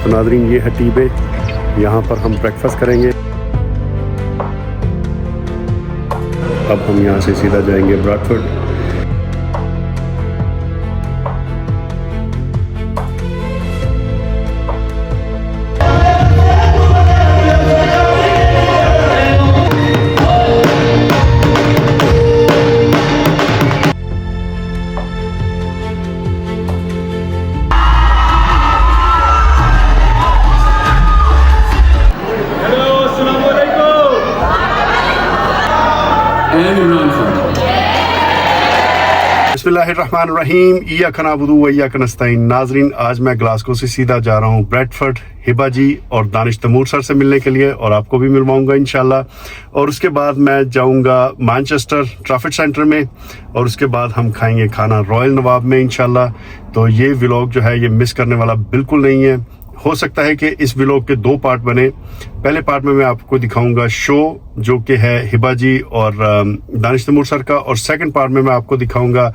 तो नाज़रीन ये है टी बे, यहाँ पर हम ब्रेकफास्ट करेंगे। अब हम यहाँ से सीधा जाएंगे ब्रैडफोर्ड। बिस्मिल्लाहिर्रहमानिर्रहीम, इय्याका नअबुदु व इय्याका नस्तईन। नाजरीन, आज मैं ग्लासगो से सीधा जा रहा हूँ ब्रैडफोर्ड, हिबा जी और दानिश तैमूर सर से मिलने के लिए, और आपको भी मिलवाऊंगा इंशाल्लाह। और उसके बाद मैं जाऊंगा मैनचेस्टर ट्रैफिक सेंटर में, और उसके बाद हम खाएंगे खाना रॉयल नवाब में इंशाल्लाह। तो ये व्लॉग जो है ये मिस करने वाला बिल्कुल नहीं है। हो सकता है कि इस व्लॉग के 2 पार्ट बने। पहले पार्ट में मैं आपको दिखाऊंगा शो जो कि है हिबा जी और दानिश तैमूर सर का, और सेकंड पार्ट में मैं आपको दिखाऊंगा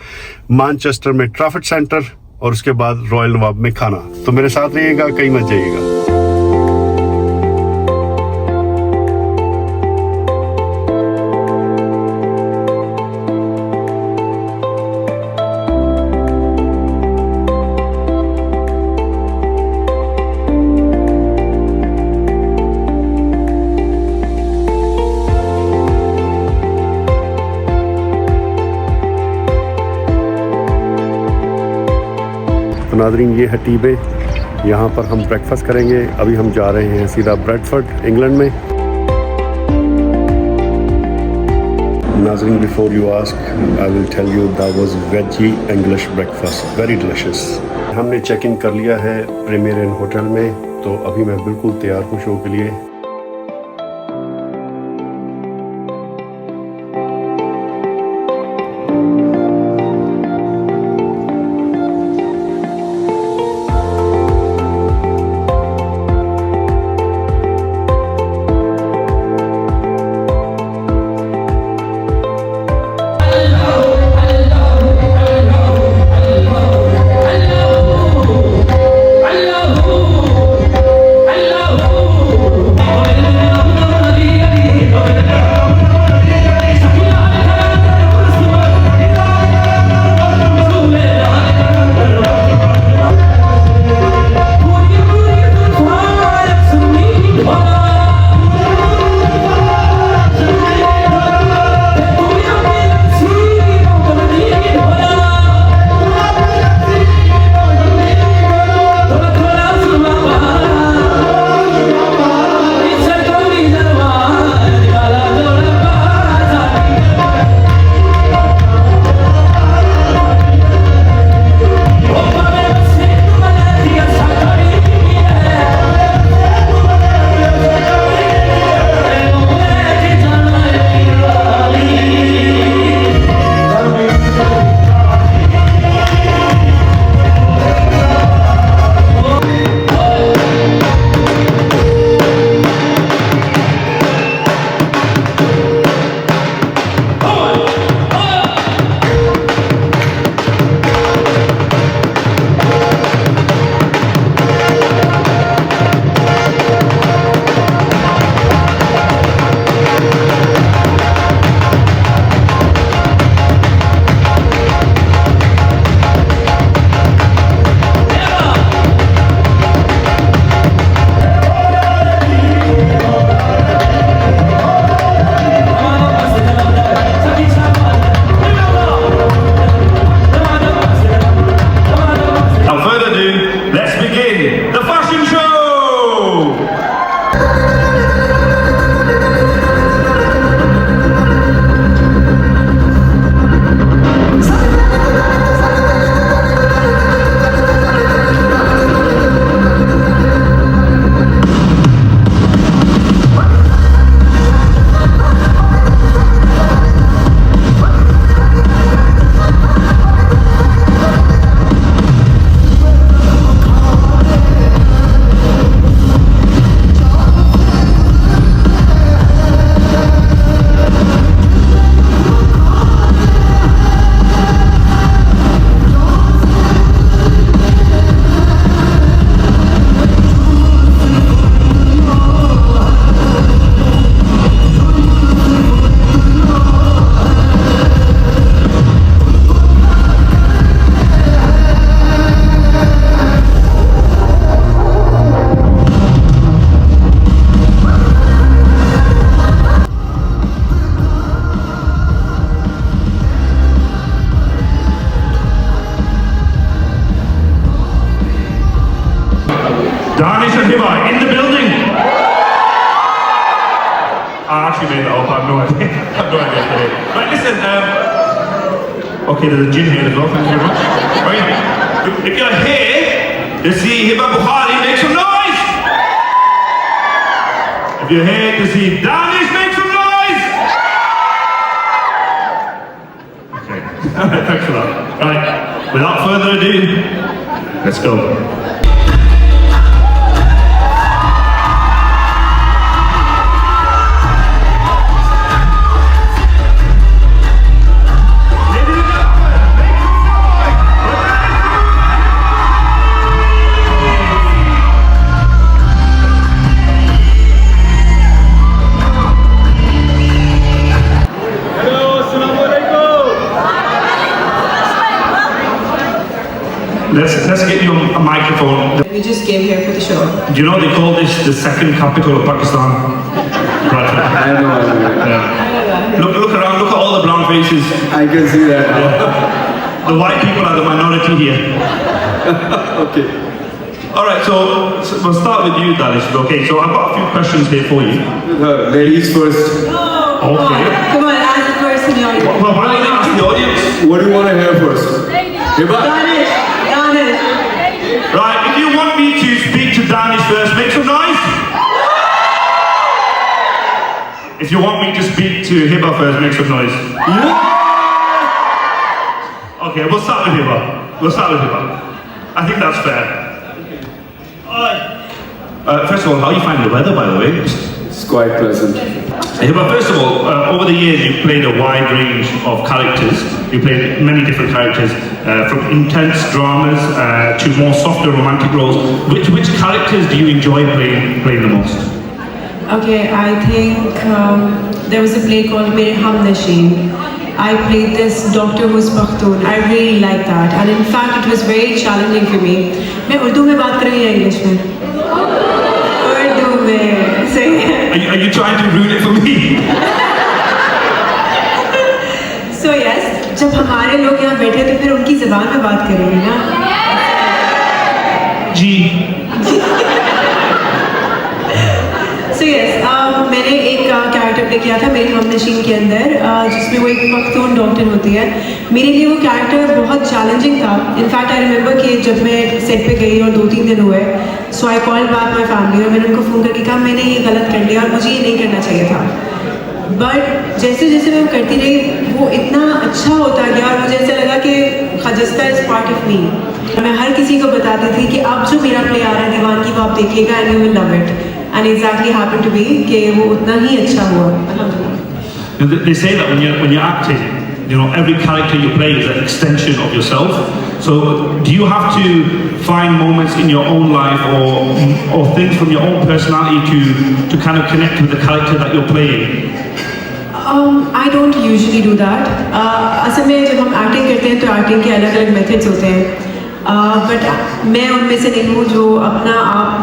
मैनचेस्टर में ट्रैफिक सेंटर, और उसके बाद रॉयल नवाब में खाना। तो मेरे साथ रहिएगा, कहीं मत जाइएगा। तो नाज़रीन ये है टी बे, यहाँ पर हम ब्रेकफास्ट करेंगे। अभी हम जा रहे हैं सीधा ब्रैडफोर्ड इंग्लैंड में। नाज़रीन, before you ask I will tell you that was veggie English breakfast, very delicious. हमने चेक इन कर लिया है प्रीमियर इन होटल में, तो अभी मैं बिल्कुल तैयार हूँ शो के लिए। Danish and Hiba in the building. I actually made that up. I have no idea. I have no idea. Right, listen. Okay, there's a gin here as well. Thank you very much. Right. If you're here to see Hiba Bukhari, make some noise. If you're here to see Danish, make some noise. Okay. Thanks for that. Right. Without further ado, let's go. Let's get you a microphone. We just came here for the show. Do you know they call this the second capital of Pakistan? Right. I know. Yeah. Look around. Look at all the brown faces. I can see that. Yeah. The white people are the minority here. Okay. All right. So we'll start with you, Danish. Okay. So I've got a few questions here for you. Ladies first. Okay. Come on, ask the person in the audience. Well, why don't you ask the audience? What do you want to hear first? Hiba? Danish. Right. If you want me to speak to Danish first, make some noise. If you want me to speak to Hiba first, make some noise. Okay, we'll start with Hiba. I think that's fair. First of all, how are you finding the weather, by the way? It's quite pleasant. Hiba, first of all, over the years you've played a wide range of characters. You played many different characters, from intense dramas to more softer romantic roles. Which characters do you enjoy playing the most? Okay, I think there was a play called Mere Hamnasheen. I played this doctor who's Pakhtun. I really liked that, and in fact, it was very challenging for me. मैं उर्दू में बात कर रही हूँ English में? उर्दू में. Are you trying to ruin it for me? So yes, जब हमारे लोग यहाँ बैठे तो फिर उनकी ज़बान में बात करेंगे ना? जी. So yes, मैंने एक कैरेक्टर प्ले किया था मेरी हमनशीन के अंदर, जिसमें वो एक पख्तून डॉक्टर होती है. मेरे लिए वो कैरेक्टर बहुत चैलेंजिंग था. इनफैक्ट आई रिमेंबर कि जब मैं सेट पे गई और 2-3 दिन हुए, so I call back my family और मैंने उनको फ़ोन करके कहा मैंने ये गलत कर लिया और मुझे ये नहीं करना चाहिए था. बट जैसे जैसे मैं करती रही वो इतना अच्छा होता गया और मुझे ऐसा लगा कि खजस्ता इज़ पार्ट ऑफ मी. मैं हर किसी को बताती थी कि अब जो मेरा प्ले आ रहा है दीवान की वो आप देखिएगा and you will love it. And exactly happened to be कि वो उतना ही अच्छा हुआ. They say that when you're acting, you know, every character you play is an extension of yourself. So do you have to find moments in your own life or things from your own personality to kind of connect with the character that you're playing? I don't usually do that. असल में जब हम acting करते हैं तो acting के अलग अलग मेथड्स होते हैं. बट मैं उनमें से नहीं हूँ जो अपना आप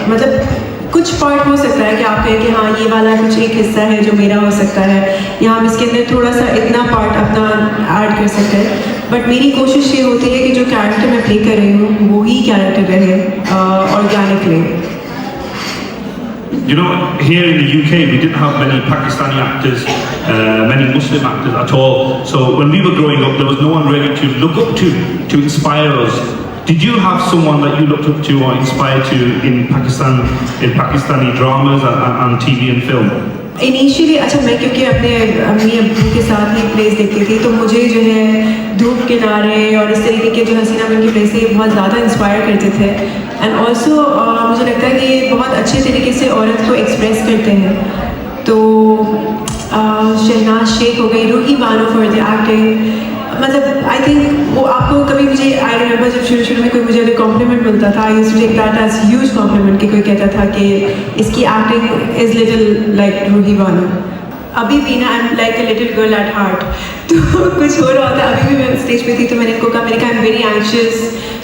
मतलब कुछ पार्ट हो सकता है कि आप कहें कि हाँ ये वाला कुछ एक हिस्सा है जो मेरा हो सकता है या हम इसके अंदर थोड़ा सा इतना पार्ट अपना ऐड कर सकते हैं. बट मेरी कोशिश ये होती है कि जो कैरेक्टर मैं प्ले कर रही हूँ वो ही कैरेक्टर रहे organically. You know, here in the UK, we didn't have many Pakistani actors, many Muslim actors at all. So when we were growing up, there was no one really to look up to inspire us. Did you have someone that you looked up to or inspired to in Pakistan, in Pakistani dramas and TV and film? Initially अच्छा मैं क्योंकि अपने अम्मी अब्बू के साथ ही place देखती थी तो मुझे जो है धूप किनारे और इस तरीके के जो हसीना बन के प्लेस थे बहुत ज़्यादा इंस्पायर करते थे. एंड ऑल्सो मुझे लगता है कि ये बहुत अच्छे तरीके से औरत को एक्सप्रेस करते हैं. तो शहनाज शेख हो गई, Ruhi Bano for the acting. मतलब आई थिंक वो आपको कभी मुझे आई रिमेंबर जब शुरू में कोई मुझे अगर कॉम्प्लीमेंट मिलता था I used to take that as huge compliment कि कोई कहता था कि इसकी acting is little like Ruhi Bano. अभी भी ना I am like a little girl at heart. तो कुछ हो रहा होता अभी भी मैं स्टेज पे थी तो मैंने इनको कहा मैंने कहा आई एम वेरी एंशियस.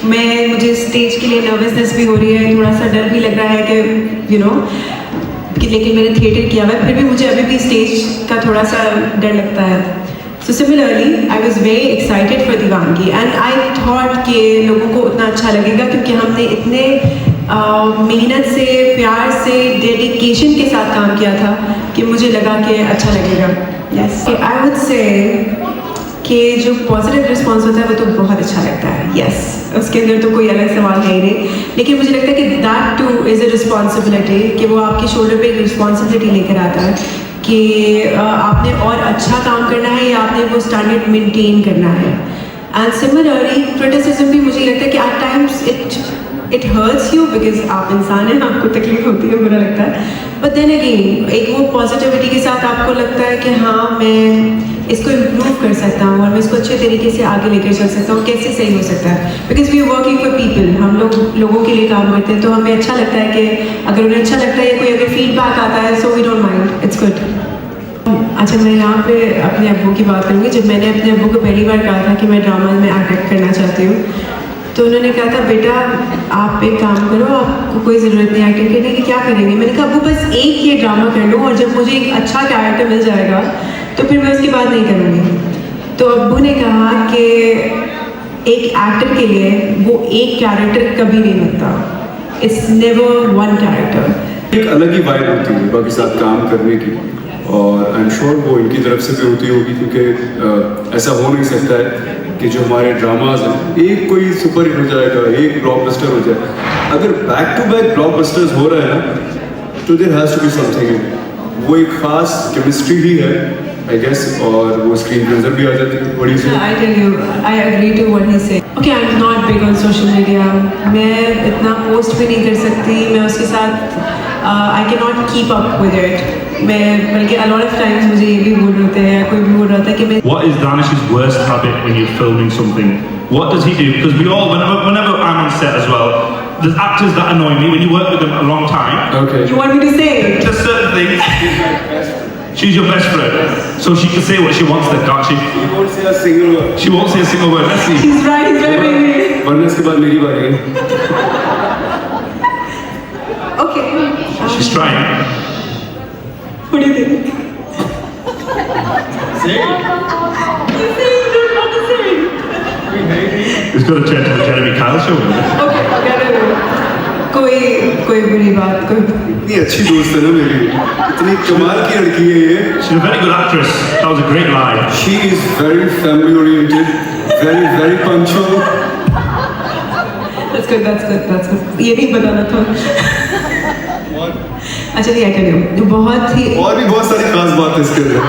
मुझे स्टेज के लिए नर्वसनेस भी हो रही है, थोड़ा सा डर भी लग रहा है कि यू नो कि लेकिन मैंने थिएटर किया हुआ है फिर भी मुझे अभी भी स्टेज का थोड़ा सा डर लगता है. So similarly, I was very excited for दीवानगी and I thought कि लोगों को उतना अच्छा लगेगा क्योंकि हमने इतने मेहनत से, प्यार से, डेडिकेशन के साथ काम किया था कि मुझे लगा कि अच्छा लगेगा. यस, आई वुड से कि जो पॉजिटिव रिस्पॉन्स होता है वो तो बहुत अच्छा लगता है. यस, उसके अंदर तो कोई अलग सवाल है ही नहीं. लेकिन मुझे लगता है कि that two is a responsibility, कि वो आपके शोल्डर पे एक रिस्पॉन्सिबिलिटी लेकर आता है कि आपने और अच्छा काम करना है या आपने वो स्टैंडर्ड मेंटेन करना है. एंड सिमिलरली क्रिटिसिज्म भी मुझे लगता है कि at times it hurts you, because आप इंसान हैं, आपको तकलीफ होती है, बुरा लगता है. बट देन अगेन एक वो पॉजिटिविटी के साथ आपको लगता है कि हाँ, मैं इसको इम्प्रूव कर सकता हूँ और मैं इसको अच्छे तरीके से आगे लेकर चल सकता हूँ. कैसे सही हो सकता है? Because we are working for people, हम लोगों के लिए काम करते हैं, तो हमें अच्छा लगता है कि अगर उन्हें अच्छा लगता है, कोई अगर फीडबैक आता है, so we don't mind, it's good. अच्छा, मैं यहाँ पे अपने अब्बू की बात करूँगी. जब मैंने अपने अब्बू को पहली बार कहा था कि मैं ड्रामा में एक्ट करना चाहती हूँ, तो उन्होंने कहा था, बेटा आप एक काम करो, आपको कोई ज़रूरत नहीं एक्टिंग करने की, क्या करेंगे? मैंने कहा अब्बू बस एक ये ड्रामा कर लूँ और जब मुझे एक अच्छा कैरेक्टर मिल जाएगा तो फिर मैं उसकी बात नहीं करूँगी. तो अब्बू ने कहा कि एक एक्टर के लिए वो एक कैरेक्टर कभी नहीं मिलता. It's never won character. एक अलग ही वाइब होती है बाकी साथ काम करने की, और आई एम श्योर वो इनकी तरफ से भी होती होगी, क्योंकि ऐसा हो नहीं सकता है कि जो हमारे ड्रामाज हैं, एक कोई सुपर हिट हो जाएगा, एक ब्लॉकबस्टर हो जाए. अगर बैक टू बैक ब्लॉकबस्टर्स हो रहे हैं ना, तो there has to be something. वो एक खास केमिस्ट्री ही है आई गेस, और वो स्क्रीन पे नजर भी आ जाती है. व्हाट डू यू से? I tell you, I agree to what he said. Okay, I'm not big on social media. मैं इतना पोस्ट भी नहीं कर सकती. मैं उसके साथ I cannot keep up with it. मैं बल्कि a lot of times मुझे ये भी बोल रहे होते हैं, कोई भी बोल रहा था कि मैं What is Danish's worst habit when you're filming something? What does he do? Because we all, whenever I'm on set as well, there's actors that annoy me when you work with them a long time. Okay. You want me to say it? There's certain things. She's your best friend, so she can say what she wants then, can't she? You won't say a single word. She won't say a single word. Let's see. He's right, he's right, baby. वरना इसके बाद मेरी बारी है. Okay. She's trying. What do you think? Say it. He's saying you don't want to say it. It's got to turn to the Jeremy Kyle show. isn't it? Okay, कोई बुरी बात, कोई इतनी अच्छी दोस्त है ना मेरी, इतनी कमाल की लड़की है ये. She's a very good actress. That was a great line. She is very family oriented, very punctual. That's good, that's good, that's good. ये नहीं बताना था. अच्छा, ये कर लो. बहुत ही और भी बहुत सारी खास बात है इसके अंदर.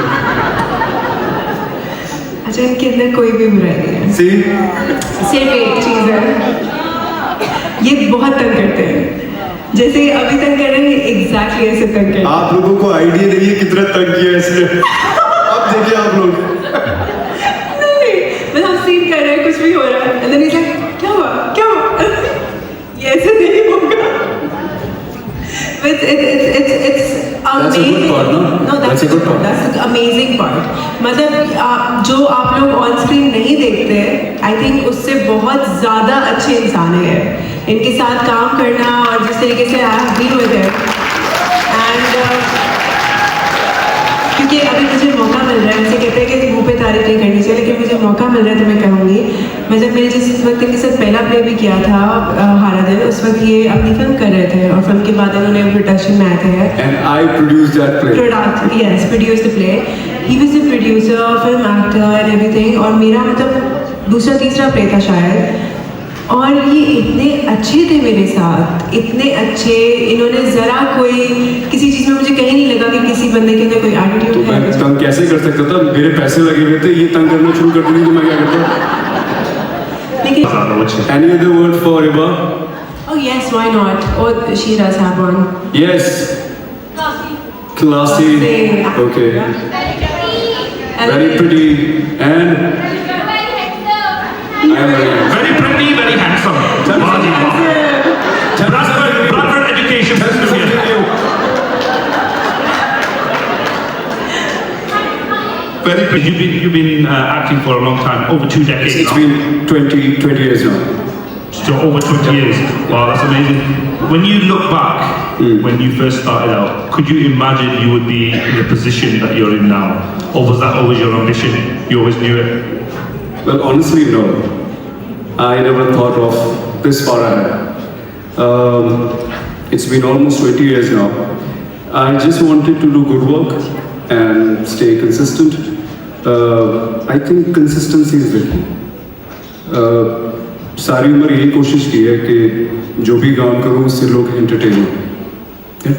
अच्छा, इनके अंदर कोई भी बुराई नहीं है. See? सिर्फ एक चीज़ है, ये बहुत तंग करते हैं. जैसे ये अभी तंग कर रहे हैं, एग्जैक्टली ऐसे तंग करते हैं. आप लोगों को आइडिया नहीं है कितना तंग किया इसने. अब देखिए आप लोग. नहीं, मतलब हम सीन कर रहे हैं, कुछ भी हो रहा है, and then he's like, क्या हुआ? ये ऐसे नहीं होगा. It's That's a good part, no? No, that's a good part. That's the amazing part. मतलब जो आप लोग ऑन स्क्रीन नहीं देखते, आई थिंक उससे बहुत ज़्यादा अच्छे इंसान हैं. इनके साथ काम करना और जिस तरीके से I have been with him, and क्योंकि अभी मुझे मौका मिल रहा है, ऐसे कहते हैं कि मुँह पे तारीफ नहीं करनी चाहिए, लेकिन मुझे मौका मिल रहा है तो मैं कहूँगी. मैं जब मैंने जिस वक्त इनके साथ पहला प्ले भी किया था, हारा दिन, उस वक्त ये अपनी फिल्म कर रहे थे और फिल्म के बाद इन्होंने प्रोडक्शन में आए थे. And I produced that play. Yes, produced the play. He was the producer, film actor and everything. और मेरा मतलब दूसरा तीसरा प्ले था शायद. और ये इतने अच्छे थे मेरे साथ, इतने अच्छे. इन्होंने ज़रा कोई किसी चीज़ में मुझे कहीं नहीं लगा कि किसी बंदे के अंदर कोई तो एटीट्यूड मैं है. तंग कैसे कर सकता था? मेरे पैसे लगे हुए थे, ये तंग करना शुरू कर देंगे तो मैं क्या करता? लेकिन I don't know what she- Any other word for Iba? oh yes, why not? Oh, she does have one. Yes. Classy. Okay. And Very pretty and I am very Very pretty, very handsome. Bradford education system here. Very pretty. You've been acting for a long time, over 2 decades It's now. been 20 years now. So over 20 years. Wow, that's amazing. When you look back, when you first started out, could you imagine you would be in the position that you're in now? Or was that always your ambition? You always knew it? Well, honestly, no. I never thought of this far ahead. It's been almost 20 years now. I just wanted to do good work and stay consistent. I think consistency is the key. सारी उम्र यही कोशिश की है कि जो भी काम करूँ उससे लोग entertain हो. Yeah?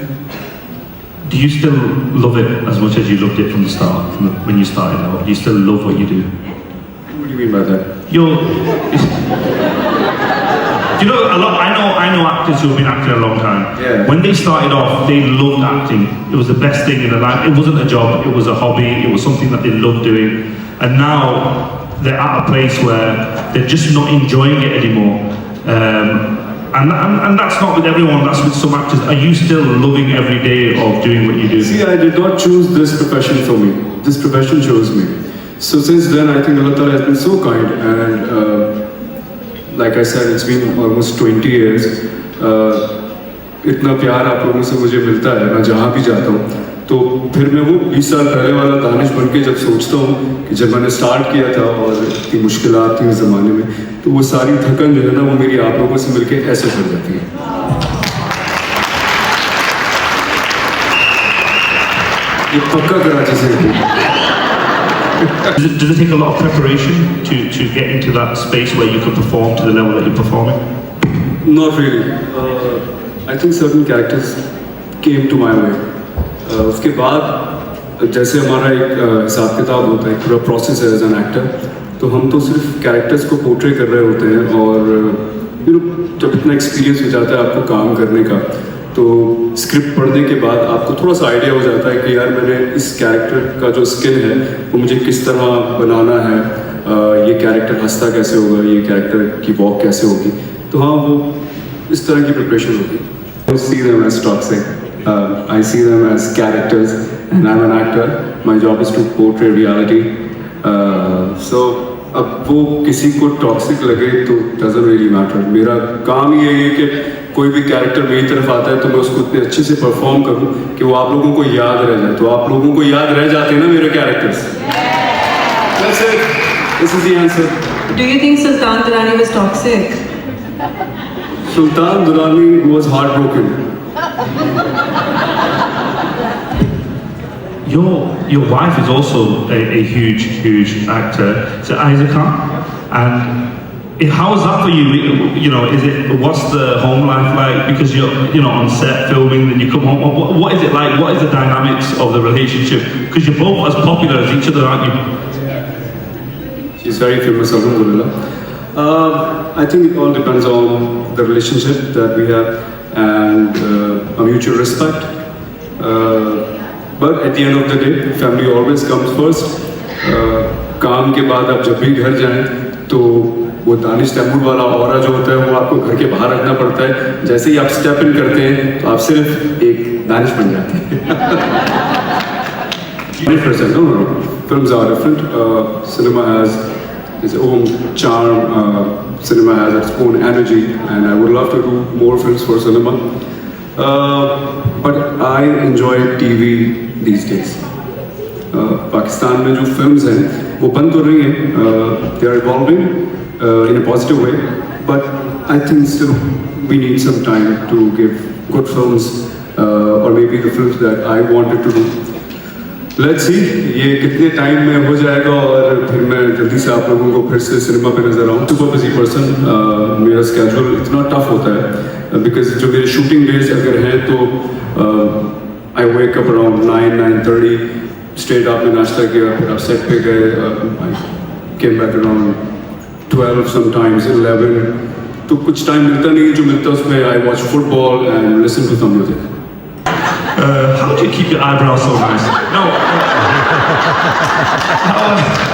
Do you still love it as much as you loved it from the start, when you started out? Do you still love what you do? What do you mean by that? Do you know a lot? I know actors who've been acting a long time. Yeah. When they started off, they loved acting. It was the best thing in their life. It wasn't a job. It was a hobby. It was something that they loved doing. And now they're at a place where they're just not enjoying it anymore. And that's not with everyone. That's with some actors. Are you still loving every day of doing what you do? See, I did not choose this profession for me. This profession chose me. So since then, I think Allah Ta'ala has been so kind, and like I said, it's been almost 20 years. इतना प्यार आप लोगों से मुझे मिलता है, मैं जहाँ भी जाता हूँ, तो फिर मैं वो 20 साल पहले वाला दानिश बन के जब सोचता हूँ कि जब मैंने स्टार्ट किया था और इतनी मुश्किलात थी उस ज़माने में, तो वो सारी थकन जो है ना, वो मेरी आप लोगों से मिलके ऐसे भर जाती है. ये पक्का कराची से. Does it take a lot of preparation to get into that space where you can perform to the level that you're performing? Not really. I think certain characters came to my way. उसके बाद जैसे हमारा एक हिसाब किताब होता है, एक पूरा प्रोसेस है एज एन एक्टर, तो हम तो सिर्फ कैरेक्टर्स को पोर्ट्रे कर रहे होते हैं, और जब इतना एक्सपीरियंस हो जाता है आपको काम करने का, तो स्क्रिप्ट पढ़ने के बाद आपको थोड़ा सा आइडिया हो जाता है कि यार मैंने इस कैरेक्टर का जो स्किल है वो मुझे किस तरह बनाना है, ये कैरेक्टर हंसता कैसे होगा, ये कैरेक्टर की वॉक कैसे होगी. तो हाँ, वो इस तरह की प्रिपरेशन होगी. I see them as toxic. I see them as characters, and I'm an actor. My job is to portray reality. So अब वो किसी को टॉक्सिक लगे तो doesn't really matter. मेरा काम ये है कि कोई भी कैरेक्टर मेरी तरफ आता है तो मैं उसको इतने अच्छे से परफॉर्म करूं कि वो आप लोगों को याद रह जाए. तो आप लोगों को याद रह जाते हैं ना मेरे characters. That's it. This is the answer. Do you think Sultan Durrani was toxic? Sultan Durrani was heartbroken. Your wife is also a huge actor, so Aiza Khan, and how is that for you? You know, what's the home life like? Because you're on set filming, then you come home. What is it like? What is the dynamics of the relationship? Because you're both as popular as each other, aren't you? She's very famous, alhamdulillah. I think it all depends on the relationship that we have and a mutual respect. But at the end of the day, family always comes first. काम के बाद आप जब भी घर जाएं तो वो दानिश तैमूर वाला ऑरा जो होता है वो आपको घर के बाहर रखना पड़ता है. जैसे ही आप स्टेप इन करते हैं तो आप सिर्फ एक दानिश बन जाते हैं. Different, no. Films are different. Cinema has its own charm. Cinema has its own energy, and I would love to do more films for cinema. But I enjoy TV these days. Pakistan में जो films हैं वो बंद तो नहीं हैं. They are evolving in a positive way, but I think still we need some time to give good films, or maybe the films that I wanted to do. Let's see ये कितने time में हो जाएगा और फिर मैं जल्दी से आप लोगों को फिर से सिनेमा पे नजर आऊँ. सुपर बिजी पर्सन, मेरा स्केड्यूल इतना टफ होता है बिकॉज जो मेरे शूटिंग डेज अगर हैं तो I wake up around 9:30, straight आपने नाश्ता किया, फिर आप सेट पे गए, I came back around 12 sometimes 11. तो कुछ टाइम मिलता नहीं है, जो मिलता है उसमें I watch football and listen to some music. How do you keep your eyebrows so nice? No.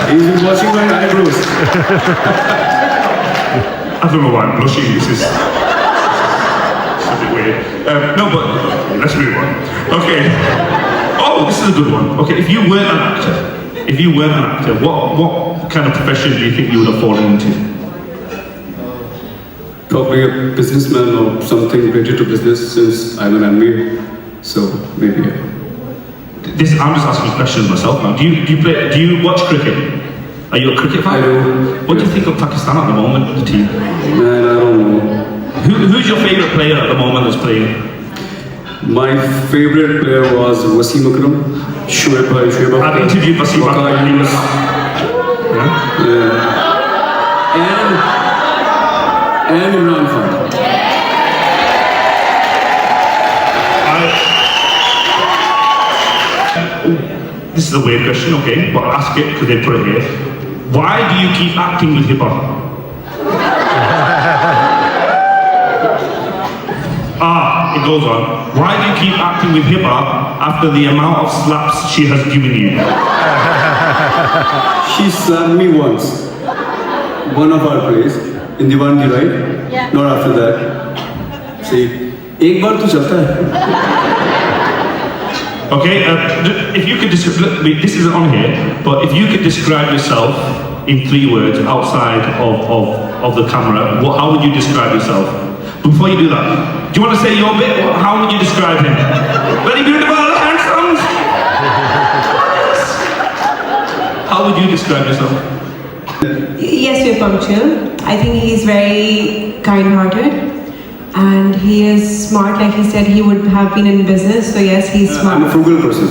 He's been watching my eyebrows. I don't know why I'm blushing. This is a bit weird. No, but let's move on. Okay. Oh, this is a good one. Okay, if you weren't an actor, what kind of profession do you think you would have fallen into? Probably a businessman or something related to business, since I'm an MBA. So maybe. I'm just asking questions myself now. Do you watch cricket? Are you a cricket fan? I do. What do you think of Pakistan at the moment, the team? Man, I don't know. Who's your favorite player at the moment that's playing? My favorite player was Wasim Akram, Shoaib Akhtar. I've interviewed Wasim Akram. Waqar Yunus. And Imran Khan. This is a weird question, okay, but I'll ask it because they put it here. Why do you keep acting with Hiba? It goes on. Why do you keep acting with Hiba after the amount of slaps she has given you? She slapped me once. One of our plays in Diwangi, right? Yeah. Not after that. See, एक बार तो चलता है. Okay, if you could describe, this isn't on here, but if you could describe yourself in 3 words outside of the camera, how would you describe yourself? Before you do that, do you want to say your bit? How would you describe him? Very beautiful, handsome. How would you describe yourself? Yes, we're punctual. I think he's very kind-hearted. And he is smart, like he said, he would have been in business, so yes, he's smart. I'm a frugal person.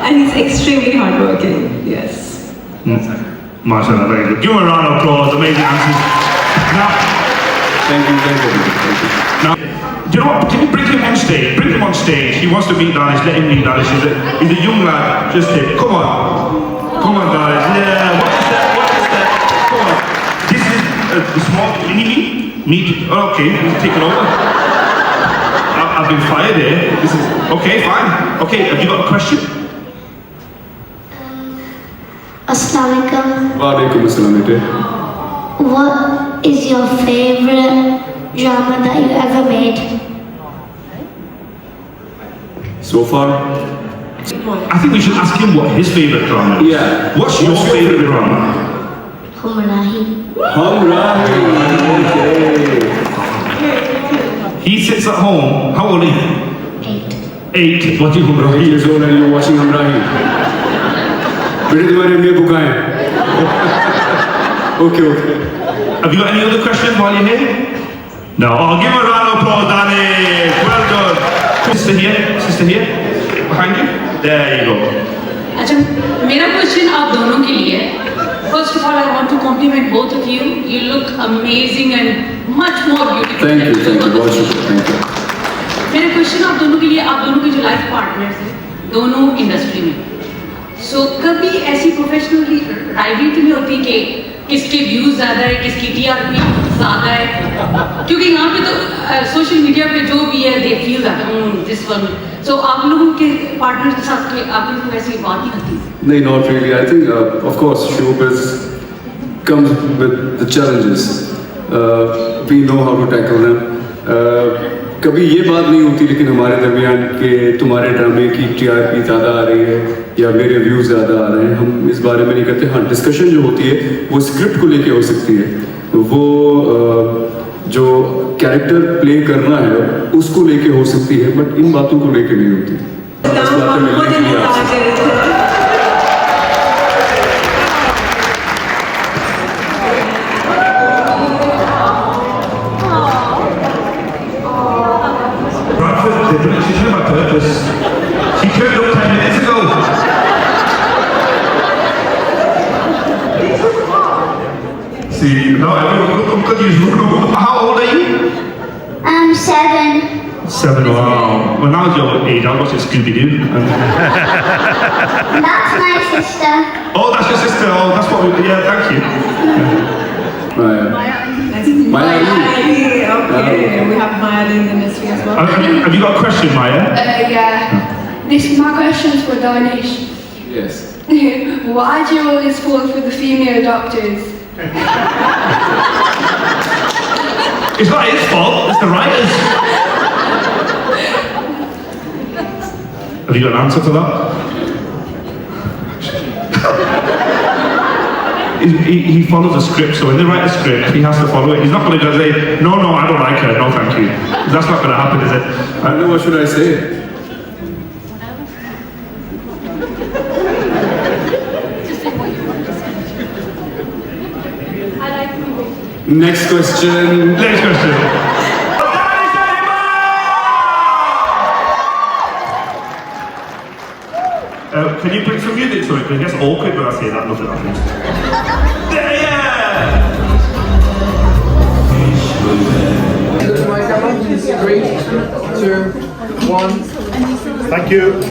And he's extremely hardworking, yes. MashaAllah, very good. Give him a round of applause, amazing answers. Now, Thank you. now, do you know what? Can you bring him on stage? Bring him on stage. He wants to meet Danish, let him meet Danish. He's a young lad, just take, come on, Danish. Yeah, watch your step. Come on. This is the small, me? Okay, take it over. I've been fired here. This is, okay, fine. Okay, have you got a question? Assalamualaikum. Walaikum assalam, bete. What is your favorite drama that you ever made? So far, I think we should ask him what his favorite drama is. Yeah. What's your favorite drama? Humrahi. Humrahi. He sits at home. How old are you? 8. 8. Watching Humrahi. 8 years old and you're watching Humrahi. बेटे तुम्हारे लिए बुकाएं. Okay. Have you got any other questions while you're here? No. Oh, give him a round of applause, Danny. Well done. Sister here. Behind you. There you go. अच्छा मेरा question आप दोनों के लिए है. First of all, I want to compliment both of you. You look amazing and much more beautiful. Thank you. बहुत शुक्रिया. Thank you. मेरा क्वेश्चन आप दोनों के लिए, आप दोनों के जो लाइफ पार्टनर्स हैं दोनों इंडस्ट्री में, सो कभी ऐसी प्रोफेशनली राइवलरी नहीं होती कि किसके व्यूज ज़्यादा है, किसकी टीआरपी ज़्यादा है? क्योंकि यहाँ पे तो सोशल मीडिया पे जो भी है they feel that this one. So आप लोगों के पार्टनर के साथ आप लोगों को ऐसी बात नहीं आती? नहीं, not really. I think, of course, showbiz comes with the challenges. We know how to tackle them. कभी ये बात नहीं होती लेकिन हमारे दरमियान कि तुम्हारे ड्रामे की टीआरपी ज़्यादा आ रही है या मेरे व्यूज़ ज़्यादा आ रहे हैं, हम इस बारे में नहीं करते. हाँ, डिस्कशन जो होती है वो स्क्रिप्ट को लेके हो सकती है, वो जो कैरेक्टर प्ले करना है उसको लेके हो सकती है, बट इन बातों को लेके नहीं होती. इस बात पे मिलने के लिए आपसे. She turned up 10 minutes ago. See, no, I'm confused. How old are you? I'm 7. 7. Wow. When I was your age, I watched Scooby-Doo. That's my sister. Oh, that's your sister. Oh, that's what we. Yeah, thank you. Maya. Okay, we have Maya in the industry as well. Have you got a question, Maya? Yeah. This my question's for Danish. Yes. Why do you always fall for the female doctors? It's not his fault. It's the writers. Have you got an answer to that? He follows a script, so when they write a script, he has to follow it. He's not going to go say, no, I don't like her, no thank you. That's not going to happen, is it? I don't know, what should I say? Next question. Next question. Can you bring some music to it? Because it gets awkward when I say that, nothing happens. Yeah! Go to my camera. 3, 2, 1. Thank you.